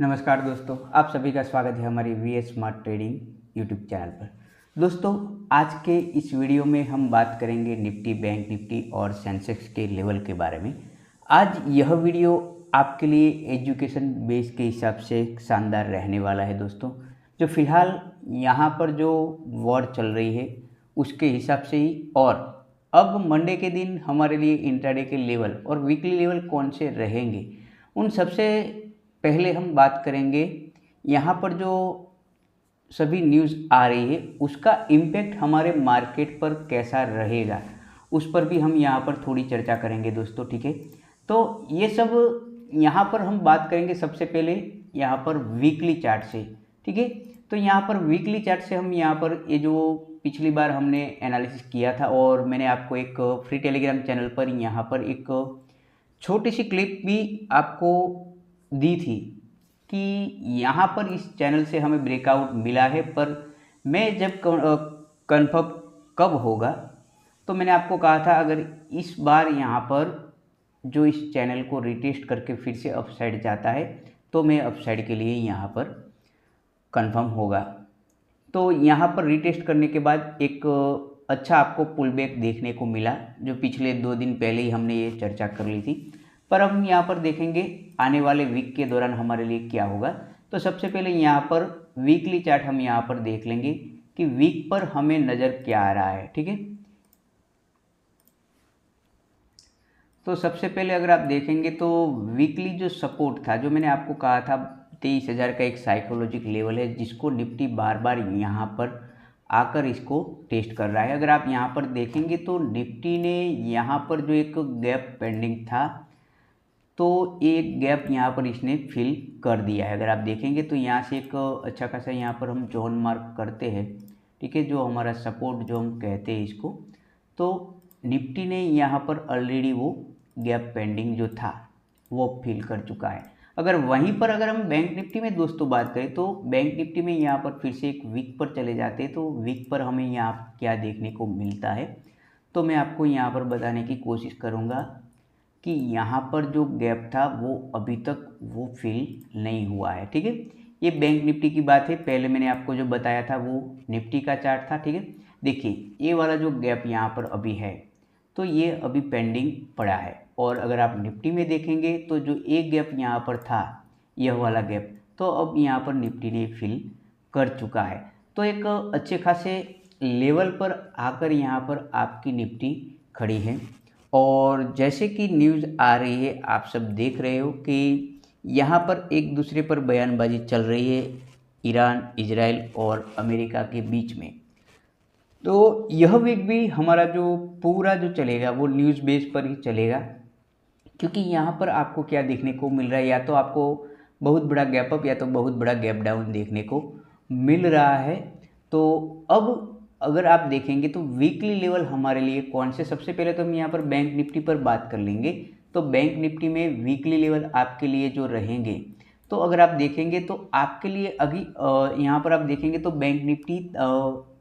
नमस्कार दोस्तों, आप सभी का स्वागत है हमारी V S smart trading YouTube channel पर। दोस्तों, आज के इस वीडियो में हम बात करेंगे निफ्टी, बैंक निफ्टी और सेंसेक्स के लेवल के बारे में। आज यह वीडियो आपके लिए एजुकेशन बेस के हिसाब से शानदार रहने वाला है दोस्तों। जो फिलहाल यहाँ पर जो वॉर चल रही है उसके हिसाब से ही, और अब मंडे के दिन हमारे लिए इंट्राडे के लेवल और वीकली लेवल कौन से रहेंगे, उन सबसे पहले हम बात करेंगे। यहाँ पर जो सभी न्यूज़ आ रही है उसका इम्पैक्ट हमारे मार्केट पर कैसा रहेगा, उस पर भी हम यहाँ पर थोड़ी चर्चा करेंगे दोस्तों, ठीक है। तो ये सब यहाँ पर हम बात करेंगे सबसे पहले यहाँ पर वीकली चार्ट से, ठीक है। तो यहाँ पर वीकली चार्ट से हम यहाँ पर ये जो पिछली बार हमने एनालिसिस किया था, और मैंने आपको एक फ्री टेलीग्राम चैनल पर यहाँ पर एक छोटी सी क्लिप भी आपको दी थी कि यहाँ पर इस चैनल से हमें ब्रेकआउट मिला है, पर मैं जब कन्फर्म कब होगा, तो मैंने आपको कहा था अगर इस बार यहाँ पर जो इस चैनल को रिटेस्ट करके फिर से अपसाइड जाता है तो मैं अपसाइड के लिए यहाँ पर कंफर्म होगा। तो यहाँ पर रिटेस्ट करने के बाद एक अच्छा आपको पुल बैक देखने को मिला, जो पिछले 2 दिन पहले ही हमने ये चर्चा कर ली थी। पर हम यहाँ पर देखेंगे आने वाले वीक के दौरान हमारे लिए क्या होगा। तो सबसे पहले यहाँ पर वीकली चार्ट हम यहाँ पर देख लेंगे कि वीक पर हमें नज़र क्या आ रहा है, ठीक है। तो सबसे पहले अगर आप देखेंगे तो वीकली जो सपोर्ट था, जो मैंने आपको कहा था 23,000 का एक साइकोलॉजिक लेवल है, जिसको निफ्टी बार बार यहाँ पर आकर इसको टेस्ट कर रहा है। अगर आप यहाँ पर देखेंगे तो निफ्टी ने यहाँ पर जो एक गैप पेंडिंग था, तो एक गैप यहाँ पर इसने फिल कर दिया है। अगर आप देखेंगे तो यहाँ से एक अच्छा खासा यहाँ पर हम जोन मार्क करते हैं, ठीक है, जो हमारा सपोर्ट जो हम कहते हैं इसको। तो निफ्टी ने यहाँ पर ऑलरेडी वो गैप पेंडिंग जो था वो फिल कर चुका है। अगर वहीं पर अगर हम बैंक निफ्टी में दोस्तों बात करें, तो बैंक निफ्टी में यहाँ पर फिर से एक वीक पर चले जाते हैं, तो वीक पर हमें यहाँ क्या देखने को मिलता है, तो मैं आपको यहाँ पर बताने की कोशिश करूँगा कि यहाँ पर जो गैप था वो अभी तक वो फिल नहीं हुआ है, ठीक है। ये बैंक निफ्टी की बात है, पहले मैंने आपको जो बताया था वो निफ्टी का चार्ट था, ठीक है। देखिए ये वाला जो गैप यहाँ पर अभी है, तो ये अभी पेंडिंग पड़ा है। और अगर आप निफ्टी में देखेंगे तो जो एक गैप यहाँ पर था, यह वाला गैप, तो अब यहाँ पर निफ्टी ने फिल कर चुका है। तो एक अच्छे खासे लेवल पर आकर यहाँ पर आपकी निफ्टी खड़ी है। और जैसे कि न्यूज़ आ रही है, आप सब देख रहे हो कि यहाँ पर एक दूसरे पर बयानबाजी चल रही है ईरान, इजराइल और अमेरिका के बीच में। तो यह वीक भी हमारा जो पूरा जो चलेगा वो न्यूज़ बेस पर ही चलेगा, क्योंकि यहाँ पर आपको क्या देखने को मिल रहा है, या तो आपको बहुत बड़ा गैप अप या तो बहुत बड़ा गैप डाउन देखने को मिल रहा है। तो अब अगर आप देखेंगे तो वीकली लेवल हमारे लिए कौन से, सबसे पहले तो हम यहाँ पर बैंक निफ्टी पर बात कर लेंगे। तो बैंक निफ्टी में वीकली लेवल आपके लिए जो रहेंगे, तो अगर आप देखेंगे तो आपके लिए अभी यहाँ पर आप देखेंगे तो बैंक निफ्टी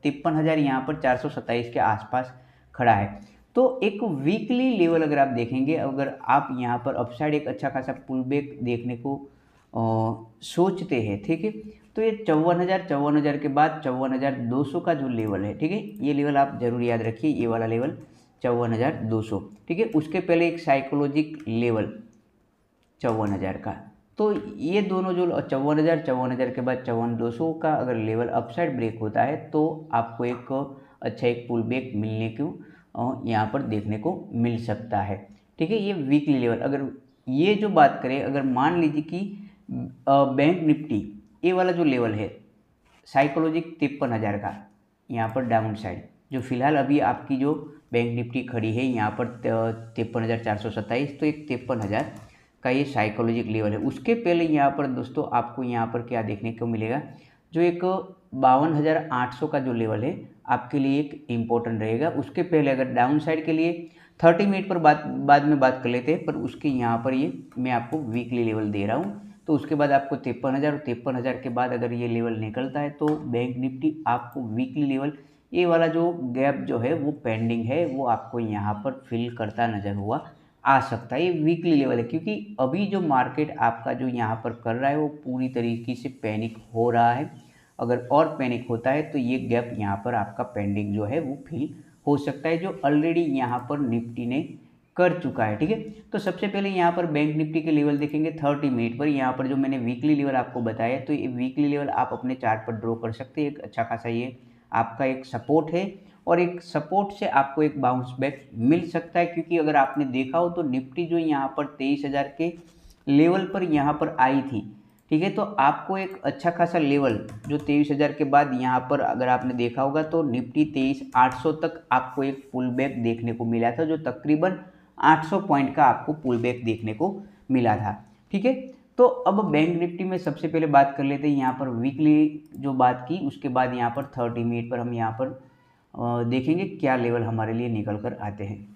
53,000 यहाँ पर 427 के आसपास खड़ा है। तो एक वीकली लेवल अगर आप देखेंगे, अगर आप यहाँ पर अपसाइड एक अच्छा खासा पुल बैक देखने को सोचते हैं, ठीक है, तो ये 54,000 के बाद 54,200 का जो लेवल है, ठीक है, ये लेवल आप जरूर याद रखिए, ये वाला लेवल 54,200, ठीक है। उसके पहले एक साइकोलॉजिक लेवल 54,000 का, तो ये दोनों जो 54,000 के बाद 54,200 का अगर लेवल अपसाइड ब्रेक होता है, तो आपको एक अच्छा एक पुल बैक मिलने को यहाँ पर देखने को मिल सकता है, ठीक है। ये वीकली लेवल, अगर ये जो बात करें, अगर मान लीजिए कि बैंक निफ्टी ये वाला जो लेवल है साइकोलॉजिक 53,000 का, यहाँ पर डाउन साइड जो फिलहाल अभी आपकी जो बैंक निफ्टी खड़ी है यहाँ पर 53,427, तो एक 53,000 का ये साइकोलॉजिक लेवल है। उसके पहले यहाँ पर दोस्तों आपको यहाँ पर क्या देखने को मिलेगा, जो एक 52,800 का जो लेवल है आपके लिए एक इम्पोर्टेंट रहेगा। उसके पहले अगर डाउन साइड के लिए 30 मिनट पर बाद में बात कर लेते हैं, पर उसके यहाँ पर ये मैं आपको वीकली लेवल दे रहा हूँ। तो उसके बाद आपको 53,000 और 53,000 के बाद अगर ये लेवल निकलता है, तो बैंक निफ्टी आपको वीकली लेवल ये वाला जो गैप जो है वो पेंडिंग है, वो आपको यहाँ पर फिल करता नज़र हुआ आ सकता है। ये वीकली लेवल है क्योंकि अभी जो मार्केट आपका जो यहाँ पर कर रहा है वो पूरी तरीके से पैनिक हो रहा है। अगर और पैनिक होता है तो ये गैप यहाँ पर आपका पेंडिंग जो है वो फिल हो सकता है, जो ऑलरेडी यहाँ पर निफ्टी ने कर चुका है। ठीक है, तो सबसे पहले यहाँ पर बैंक निफ्टी के लेवल देखेंगे 30 मिनट पर। यहाँ पर जो मैंने वीकली लेवल आपको बताया, तो ये वीकली लेवल आप अपने चार्ट पर ड्रॉ कर सकते हैं। एक अच्छा खासा ये आपका एक सपोर्ट है और एक सपोर्ट से आपको एक बाउंस बैक मिल सकता है, क्योंकि अगर आपने देखा हो तो निफ्टी जो यहाँ पर 23,000 के लेवल पर यहाँ पर आई थी। ठीक है, तो आपको एक अच्छा खासा लेवल जो 23,000 के बाद यहाँ पर अगर आपने देखा होगा तो निफ्टी 23,800 तक आपको एक पुल बैक देखने को मिला था, जो तकरीबन 800 पॉइंट का आपको पुल बैक देखने को मिला था। ठीक है, तो अब बैंक निफ्टी में सबसे पहले बात कर लेते हैं यहाँ पर वीकली जो बात की, उसके बाद यहाँ पर 30 मिनट पर हम यहाँ पर देखेंगे क्या लेवल हमारे लिए निकल कर आते हैं।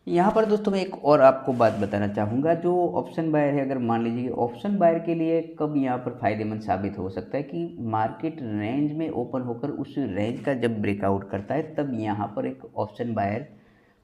यहाँ पर दोस्तों मैं एक और आपको बात बताना चाहूँगा। जो ऑप्शन बायर है, अगर मान लीजिए ऑप्शन बायर के लिए कब यहाँ पर फ़ायदेमंद साबित हो सकता है कि मार्केट रेंज में ओपन होकर उस रेंज का जब ब्रेकआउट करता है, तब यहाँ पर एक ऑप्शन बायर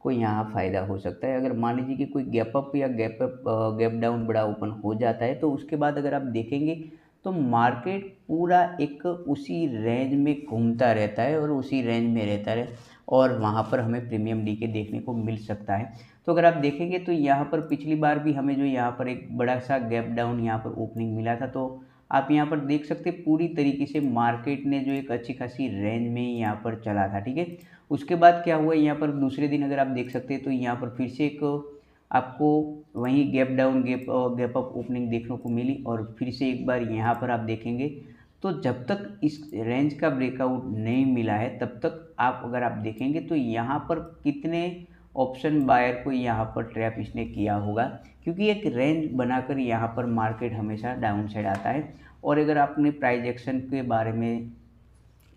को यहाँ फ़ायदा हो सकता है। अगर मान लीजिए कि कोई गैप अप या गैप डाउन बड़ा ओपन हो जाता है, तो उसके बाद अगर आप देखेंगे तो मार्केट पूरा एक उसी रेंज में घूमता रहता है और उसी रेंज में रहता है और वहाँ पर हमें प्रीमियम डीके देखने को मिल सकता है। तो अगर आप देखेंगे तो यहाँ पर पिछली बार भी हमें जो यहाँ पर एक बड़ा सा गैप डाउन यहाँ पर ओपनिंग मिला था, तो आप यहाँ पर देख सकते हैं पूरी तरीके से मार्केट ने जो एक अच्छी खासी रेंज में यहाँ पर चला था। ठीक है, उसके बाद क्या हुआ यहाँ पर दूसरे दिन अगर आप देख सकते हैं तो यहाँ पर फिर से एक आपको वहीं gap down gap up opening देखने को मिली और फिर से एक बार यहाँ पर आप देखेंगे तो जब तक इस रेंज का ब्रेकआउट नहीं मिला है तब तक आप अगर आप देखेंगे तो यहाँ पर कितने ऑप्शन बायर को यहाँ पर ट्रैप इसने किया होगा, क्योंकि एक रेंज बनाकर यहाँ पर मार्केट हमेशा डाउन साइड आता है। और अगर आपने प्राइस एक्शन के बारे में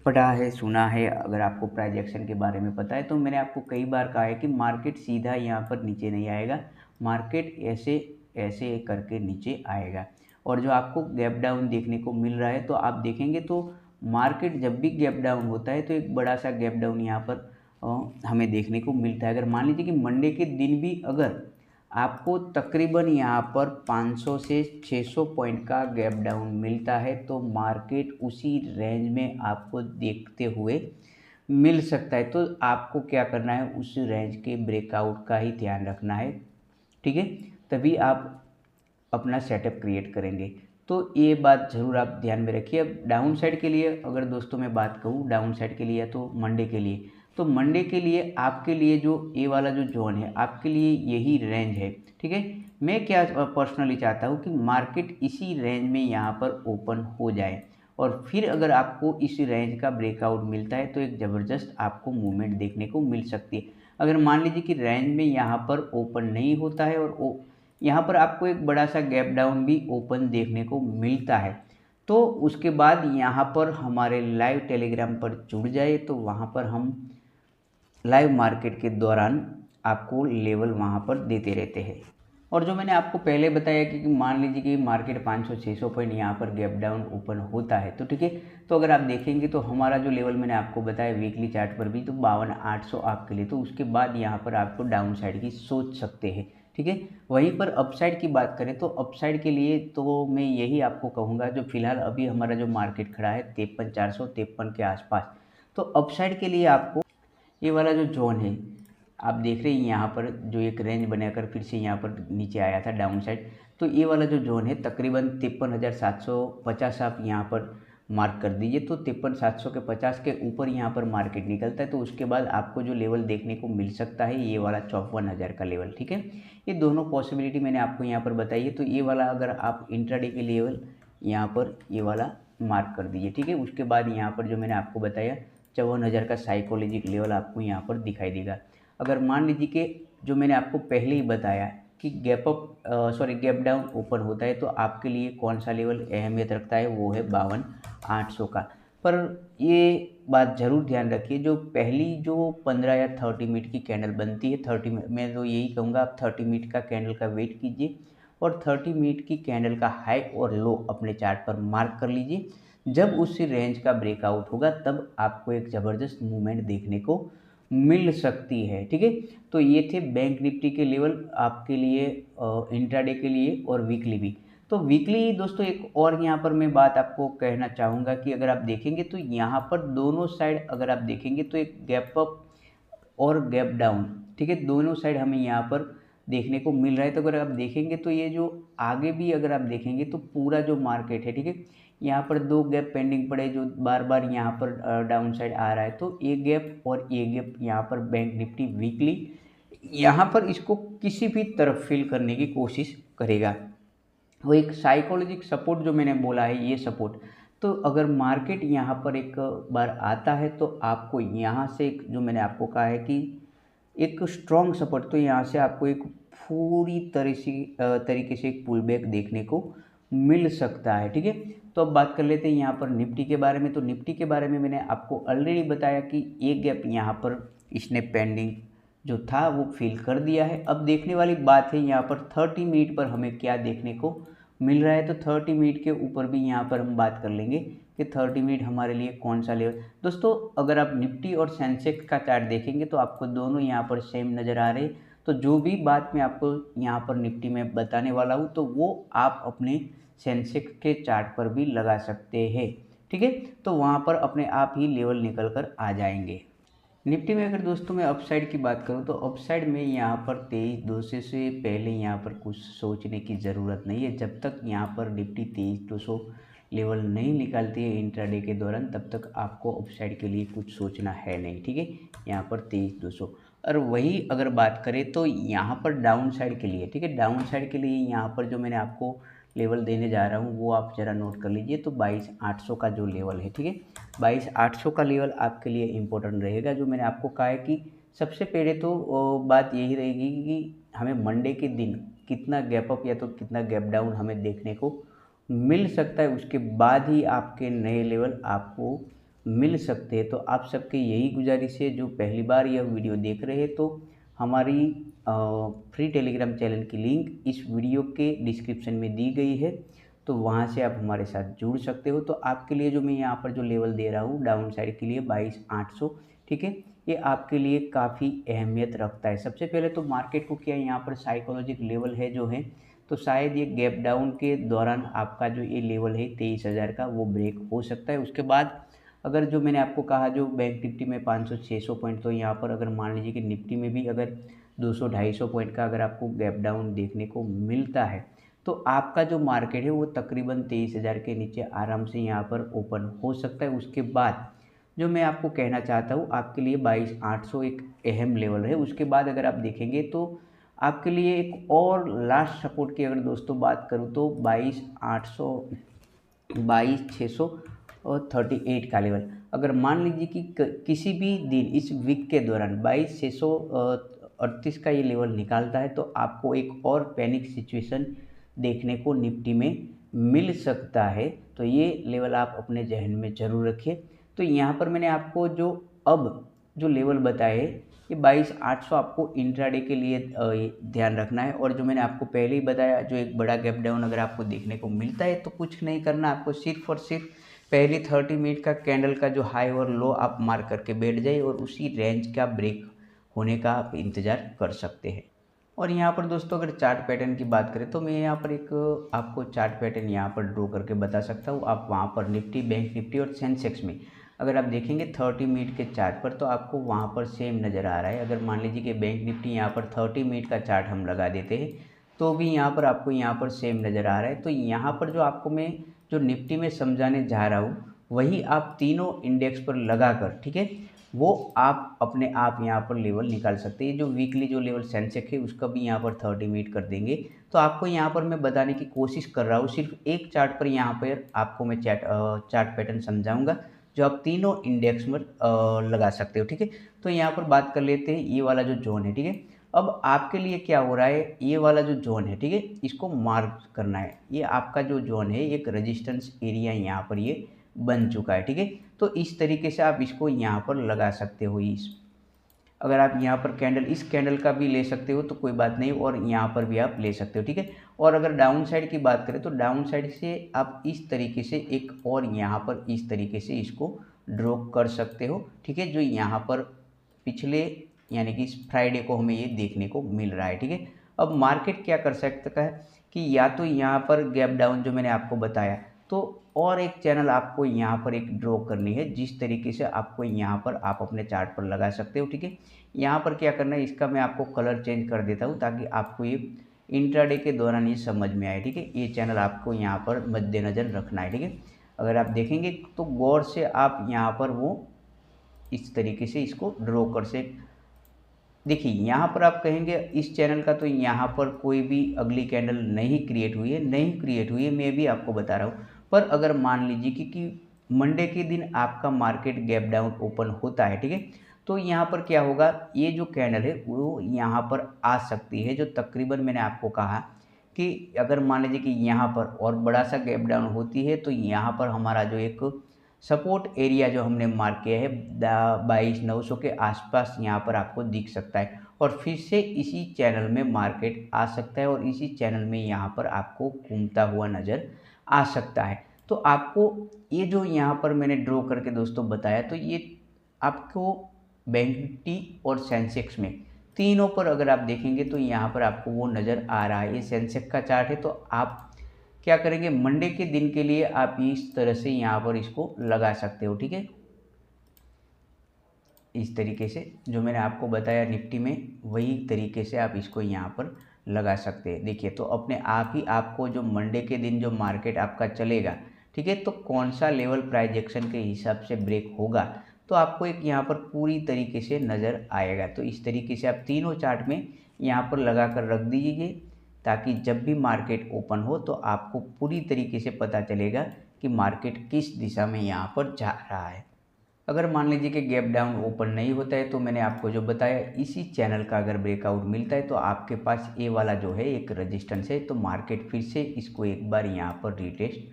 पढ़ा है, सुना है, अगर आपको प्राइस एक्शन के बारे में पता है, तो मैंने आपको कई बार कहा है कि मार्केट सीधा यहाँ पर नीचे नहीं आएगा, मार्केट ऐसे ऐसे करके नीचे आएगा। और जो आपको गैप डाउन देखने को मिल रहा है, तो आप देखेंगे तो मार्केट जब भी गैप डाउन होता है तो एक बड़ा सा गैप डाउन यहाँ पर हमें देखने को मिलता है। अगर मान लीजिए कि मंडे के दिन भी अगर आपको तकरीबन यहाँ पर 500 से 600 पॉइंट का गैप डाउन मिलता है, तो मार्केट उसी रेंज में आपको देखते हुए मिल सकता है। तो आपको क्या करना है, उस रेंज के ब्रेकआउट का ही ध्यान रखना है। ठीक है, तभी आप अपना सेटअप क्रिएट करेंगे। तो ये बात ज़रूर आप ध्यान में रखिए। अब डाउन साइड के लिए अगर दोस्तों मैं बात कहूँ डाउन साइड के लिए, तो मंडे के लिए, तो मंडे के लिए आपके लिए जो ए वाला जो जोन है आपके लिए यही रेंज है। ठीक है, मैं क्या पर्सनली चाहता हूँ कि मार्केट इसी रेंज में यहाँ पर ओपन हो जाए और फिर अगर आपको इस रेंज का ब्रेकआउट मिलता है तो एक ज़बरदस्त आपको मूवमेंट देखने को मिल सकती है। अगर मान लीजिए कि रेंज में यहाँ पर ओपन नहीं होता है और यहाँ पर आपको एक बड़ा सा गैप डाउन भी ओपन देखने को मिलता है, तो उसके बाद यहाँ पर हमारे लाइव टेलीग्राम पर जुड़ जाए, तो वहाँ पर हम लाइव मार्केट के दौरान आपको लेवल वहाँ पर देते रहते हैं। और जो मैंने आपको पहले बताया कि मान लीजिए कि मार्केट 500-600 पॉइंट यहाँ पर गैप डाउन ओपन होता है, तो ठीक है, तो अगर आप देखेंगे तो हमारा जो लेवल मैंने आपको बताया वीकली चार्ट पर भी, तो 52,800 आपके लिए, तो उसके बाद यहाँ पर आपको डाउन साइड की सोच सकते हैं। ठीक है, वहीं पर अपसाइड की बात करें तो अपसाइड के लिए तो मैं यही आपको कहूँगा, जो फिलहाल अभी हमारा जो मार्केट खड़ा है 53,453 के आसपास, तो अपसाइड के लिए आपको ये वाला जो जोन है आप देख रहे हैं यहाँ पर जो एक रेंज बनाकर फिर से यहाँ पर नीचे आया था डाउन साइड, तो ये वाला जो जोन है तकरीबन 53,750 आप यहाँ पर मार्क कर दीजिए। तो 53,750 के ऊपर यहाँ पर मार्केट निकलता है तो उसके बाद आपको जो लेवल देखने को मिल सकता है ये वाला 54,000 का लेवल। ठीक है, ये दोनों पॉसिबिलिटी मैंने आपको यहाँ पर बताई है। तो ये वाला अगर आप इंट्राडे के लेवल यहाँ पर ये वाला मार्क कर दीजिए। ठीक है, उसके बाद यहाँ पर जो मैंने आपको बताया 54,000 का साइकोलॉजिक लेवल आपको यहाँ पर दिखाई देगा। अगर मान लीजिए कि जो मैंने आपको पहले ही बताया कि गैप डाउन ओपन होता है तो आपके लिए कौन सा लेवल अहमियत रखता है, वो है 52,800 का। पर ये बात ज़रूर ध्यान रखिए, जो पहली जो 15 या 30 मिनट की कैंडल बनती है, 30 मिनट मैं तो यही कहूँगा आप 30 मिनट का कैंडल का वेट कीजिए और 30 मिनट की कैंडल का हाई और लो अपने चार्ट पर मार्क कर लीजिए। जब उस रेंज का ब्रेकआउट होगा तब आपको एक ज़बरदस्त मूवमेंट देखने को मिल सकती है। ठीक है, तो ये थे बैंक निफ्टी के लेवल आपके लिए इंट्राडे के लिए और वीकली भी। तो वीकली दोस्तों एक और यहाँ पर मैं बात आपको कहना चाहूँगा कि अगर आप देखेंगे तो यहाँ पर दोनों साइड अगर आप देखेंगे तो एक गैप अप और गैप डाउन, ठीक है, दोनों साइड हमें यहाँ पर देखने को मिल रहा है। तो अगर आप देखेंगे तो ये जो आगे भी अगर आप देखेंगे तो पूरा जो मार्केट है, ठीक है, यहाँ पर दो गैप पेंडिंग पड़े जो बार बार यहाँ पर डाउन साइड आ रहा है। तो ए गैप और ए गैप यहाँ पर बैंक निफ्टी वीकली यहाँ पर इसको किसी भी तरफ फिल करने की कोशिश करेगा। वो एक साइकोलॉजिक सपोर्ट जो मैंने बोला है ये सपोर्ट, तो अगर मार्केट यहाँ पर एक बार आता है तो आपको यहाँ से एक जो मैंने आपको कहा है कि एक स्ट्रॉन्ग सपोर्ट, तो यहाँ से आपको एक पूरी तरीके से एक पुल बैक देखने को मिल सकता है। ठीक है, तो अब बात कर लेते हैं यहाँ पर निफ्टी के बारे में। तो निफ्टी के बारे में मैंने आपको ऑलरेडी बताया कि एक गैप यहाँ पर इसने पेंडिंग जो था वो फिल कर दिया है। अब देखने वाली बात है यहाँ पर 30 मिनट पर हमें क्या देखने को मिल रहा है। तो 30 मिनट के ऊपर भी यहाँ पर हम बात कर लेंगे कि 30 मिनट हमारे लिए कौन सा लेवल। दोस्तों अगर आप निफ्टी और सेंसेक्स का चार्ट देखेंगे तो आपको दोनों यहाँ पर सेम नज़र आ रहे हैं। तो जो भी बात मैं आपको यहाँ पर निफ्टी में बताने वाला हूँ तो वो आप अपने सेंसेक्स के चार्ट पर भी लगा सकते हैं। ठीक है, तो वहाँ पर अपने आप ही लेवल निकल कर आ जाएंगे। निफ्टी में अगर दोस्तों मैं अपसाइड की बात करूं तो अपसाइड में यहाँ पर 23,200 से पहले यहाँ पर कुछ सोचने की ज़रूरत नहीं है। जब तक यहाँ पर निफ्टी 23,200 लेवल नहीं निकालती है इंट्राडे के दौरान तब तक आपको अपसाइड के लिए कुछ सोचना है नहीं। ठीक है, यहाँ पर 23,200। और वही अगर बात करें तो यहाँ पर डाउन साइड के लिए, ठीक है, डाउन साइड के लिए यहाँ पर जो मैंने आपको लेवल देने जा रहा हूँ वो आप ज़रा नोट कर लीजिए। तो 22,800 का जो लेवल है, ठीक है, 22,800 का लेवल आपके लिए इम्पोर्टेंट रहेगा। जो मैंने आपको कहा है कि सबसे पहले तो बात यही रहेगी कि हमें मंडे के दिन कितना गैप अप या तो कितना गैप डाउन हमें देखने को मिल सकता है, उसके बाद ही आपके नए लेवल आपको मिल सकते हैं। तो आप सबके यही गुजारिश है जो पहली बार यह वीडियो देख रहे हैं तो हमारी फ्री टेलीग्राम चैनल की लिंक इस वीडियो के डिस्क्रिप्शन में दी गई है, तो वहाँ से आप हमारे साथ जुड़ सकते हो। तो आपके लिए जो मैं यहाँ पर जो लेवल दे रहा हूँ डाउन साइड के लिए 22,800, ठीक है, ये आपके लिए काफ़ी अहमियत रखता है। सबसे पहले तो मार्केट को क्या यहाँ पर साइकोलॉजिक लेवल है जो है, तो शायद ये गैप डाउन के दौरान आपका जो ये लेवल है 23,000 का वो ब्रेक हो सकता है। उसके बाद अगर जो मैंने आपको कहा जो बैंक निफ्टी में 500-600 पॉइंट, तो यहाँ पर अगर मान लीजिए कि निफ्टी में भी अगर 200-250 पॉइंट का अगर आपको गैप डाउन देखने को मिलता है तो आपका जो मार्केट है वो तकरीबन 23,000 के नीचे आराम से यहाँ पर ओपन हो सकता है। उसके बाद जो मैं आपको कहना चाहता हूँ आपके लिए 22,800 एक अहम लेवल है। उसके बाद अगर आप देखेंगे तो आपके लिए एक और लास्ट सपोर्ट की अगर दोस्तों बात करूँ तो 22,800, 22,600 और 38 का लेवल। अगर मान लीजिए कि किसी भी दिन इस वीक के दौरान 22,638 का ये लेवल निकालता है तो आपको एक और पैनिक सिचुएशन देखने को निफ्टी में मिल सकता है। तो ये लेवल आप अपने जहन में ज़रूर रखिए। तो यहाँ पर मैंने आपको जो अब जो लेवल बताए ये 22,800 आपको इंट्राडे के लिए ध्यान रखना है। और जो मैंने आपको पहले ही बताया जो एक बड़ा गैप डाउन अगर आपको देखने को मिलता है तो कुछ नहीं करना, आपको सिर्फ और सिर्फ पहली 30 मिनट का कैंडल का जो हाई और लो आप मार्क करके बैठ जाइए और उसी रेंज का ब्रेक होने का आप इंतज़ार कर सकते हैं। और यहाँ पर दोस्तों अगर चार्ट पैटर्न की बात करें तो मैं यहाँ पर एक आपको चार्ट पैटर्न यहाँ पर ड्रॉ करके बता सकता हूँ। आप वहाँ पर निफ्टी, बैंक निफ्टी और सेंसेक्स में अगर आप देखेंगे 30 मिनट के चार्ट पर तो आपको वहाँ पर सेम नज़र आ रहा है। अगर मान लीजिए कि बैंक निफ्टी यहाँ पर 30 मिनट का चार्ट हम लगा देते हैं तो भी यहाँ पर आपको यहाँ पर सेम नज़र आ रहा है। तो यहाँ पर जो आपको मैं जो निफ्टी में समझाने जा रहा हूँ वही आप तीनों इंडेक्स पर लगा कर, ठीक है, वो आप अपने आप यहाँ पर लेवल निकाल सकते हैं। जो वीकली जो लेवल सेंसेक्स है उसका भी यहाँ पर 30 मिनट कर देंगे। तो आपको यहाँ पर मैं बताने की कोशिश कर रहा हूँ सिर्फ एक चार्ट पर, यहाँ पर आपको मैं चार्ट पैटर्न समझाऊंगा जो आप तीनों इंडेक्स में लगा सकते हो। ठीक है, तो यहाँ पर बात कर लेते हैं ये वाला जो जोन है, ठीक है, अब आपके लिए क्या हो रहा है, ये वाला जो जोन है, ठीक है, इसको मार्क करना है। ये आपका जो जोन है एक रेजिस्टेंस एरिया यहाँ पर ये बन चुका है। ठीक है, तो इस तरीके से आप इसको यहाँ पर लगा सकते हो। इस अगर आप यहाँ पर कैंडल इस कैंडल का भी ले सकते हो तो कोई बात नहीं, और यहाँ पर भी आप ले सकते हो। ठीक है, और अगर डाउन साइड की बात करें तो डाउन साइड से आप इस तरीके से एक और यहाँ पर इस तरीके से इसको ड्रॉ कर सकते हो। ठीक है, जो यहाँ पर पिछले यानी कि इस फ्राइडे को हमें ये देखने को मिल रहा है, ठीक है। अब मार्केट क्या कर सकता है कि या तो यहाँ पर गैप डाउन जो मैंने आपको बताया, तो और एक चैनल आपको यहाँ पर एक ड्रॉ करनी है, जिस तरीके से आपको यहाँ पर आप अपने चार्ट पर लगा सकते हो, ठीक है। यहाँ पर क्या करना है, इसका मैं आपको कलर चेंज कर देता हूँ ताकि आपको ये इंट्राडे के दौरान ये समझ में आए, ठीक है। ये चैनल आपको यहाँ पर मद्देनज़र रखना है, ठीक है। अगर आप देखेंगे तो गौर से आप यहाँ पर वो इस तरीके से इसको ड्रॉ कर से देखिए, यहाँ पर आप कहेंगे इस चैनल का तो यहाँ पर कोई भी अगली कैंडल नहीं क्रिएट हुई है, नहीं क्रिएट हुई है, मैं भी आपको बता रहा हूँ। पर अगर मान लीजिए कि मंडे के दिन आपका मार्केट गैप डाउन ओपन होता है, ठीक है, तो यहाँ पर क्या होगा, ये जो कैंडल है वो यहाँ पर आ सकती है, जो तकरीबन मैंने आपको कहा कि अगर मान लीजिए कि यहाँ पर और बड़ा सा गैप डाउन होती है, तो यहाँ पर हमारा जो एक सपोर्ट एरिया जो हमने मार्क किया है 22,900 के आसपास यहाँ पर आपको दिख सकता है, और फिर से इसी चैनल में मार्केट आ सकता है और इसी चैनल में यहाँ पर आपको घूमता हुआ नज़र आ सकता है। तो आपको ये जो यहाँ पर मैंने ड्रॉ करके दोस्तों बताया, तो ये आपको बैंक निफ्टी और सेंसेक्स में तीनों पर अगर आप देखेंगे तो यहाँ पर आपको वो नज़र आ रहा है। ये सेंसेक्स का चार्ट है, तो आप क्या करेंगे, मंडे के दिन के लिए आप इस तरह से यहाँ पर इसको लगा सकते हो, ठीक है। इस तरीके से जो मैंने आपको बताया निफ्टी में, वही तरीके से आप इसको यहाँ पर लगा सकते हैं। देखिए, तो अपने आप ही आपको जो मंडे के दिन जो मार्केट आपका चलेगा, ठीक है, तो कौन सा लेवल प्राइस एक्शन के हिसाब से ब्रेक होगा, तो आपको एक यहाँ पर पूरी तरीके से नज़र आएगा। तो इस तरीके से आप तीनों चार्ट में यहाँ पर लगा कर रख दीजिए, ताकि जब भी मार्केट ओपन हो तो आपको पूरी तरीके से पता चलेगा कि मार्केट किस दिशा में यहाँ पर जा रहा है। अगर मान लीजिए कि गैप डाउन ओपन नहीं होता है, तो मैंने आपको जो बताया इसी चैनल का अगर ब्रेकआउट मिलता है, तो आपके पास ए वाला जो है एक रेजिस्टेंस है, तो मार्केट फिर से इसको एक बार यहाँ पर रिटेस्ट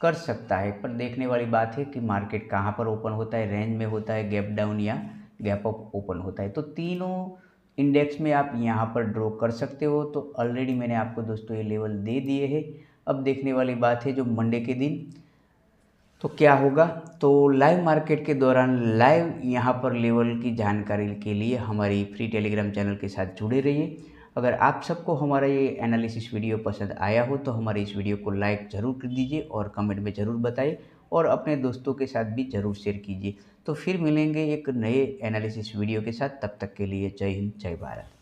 कर सकता है। पर देखने वाली बात है कि मार्केट कहाँ पर ओपन होता है, रेंज में होता है, गैप डाउन या गैप अप ओपन होता है। तो तीनों इंडेक्स में आप यहाँ पर ड्रॉ कर सकते हो। तो ऑलरेडी मैंने आपको दोस्तों ये लेवल दे दिए हैं। अब देखने वाली बात है जो मंडे के दिन तो क्या होगा। तो लाइव मार्केट के दौरान लाइव यहाँ पर लेवल की जानकारी के लिए हमारी फ्री टेलीग्राम चैनल के साथ जुड़े रहिए। अगर आप सबको हमारा ये एनालिसिस वीडियो पसंद आया हो तो हमारे इस वीडियो को लाइक ज़रूर कर दीजिए और कमेंट में ज़रूर बताइए, और अपने दोस्तों के साथ भी ज़रूर शेयर कीजिए। तो फिर मिलेंगे एक नए एनालिसिस वीडियो के साथ, तब तक के लिए जय हिंद, जय भारत।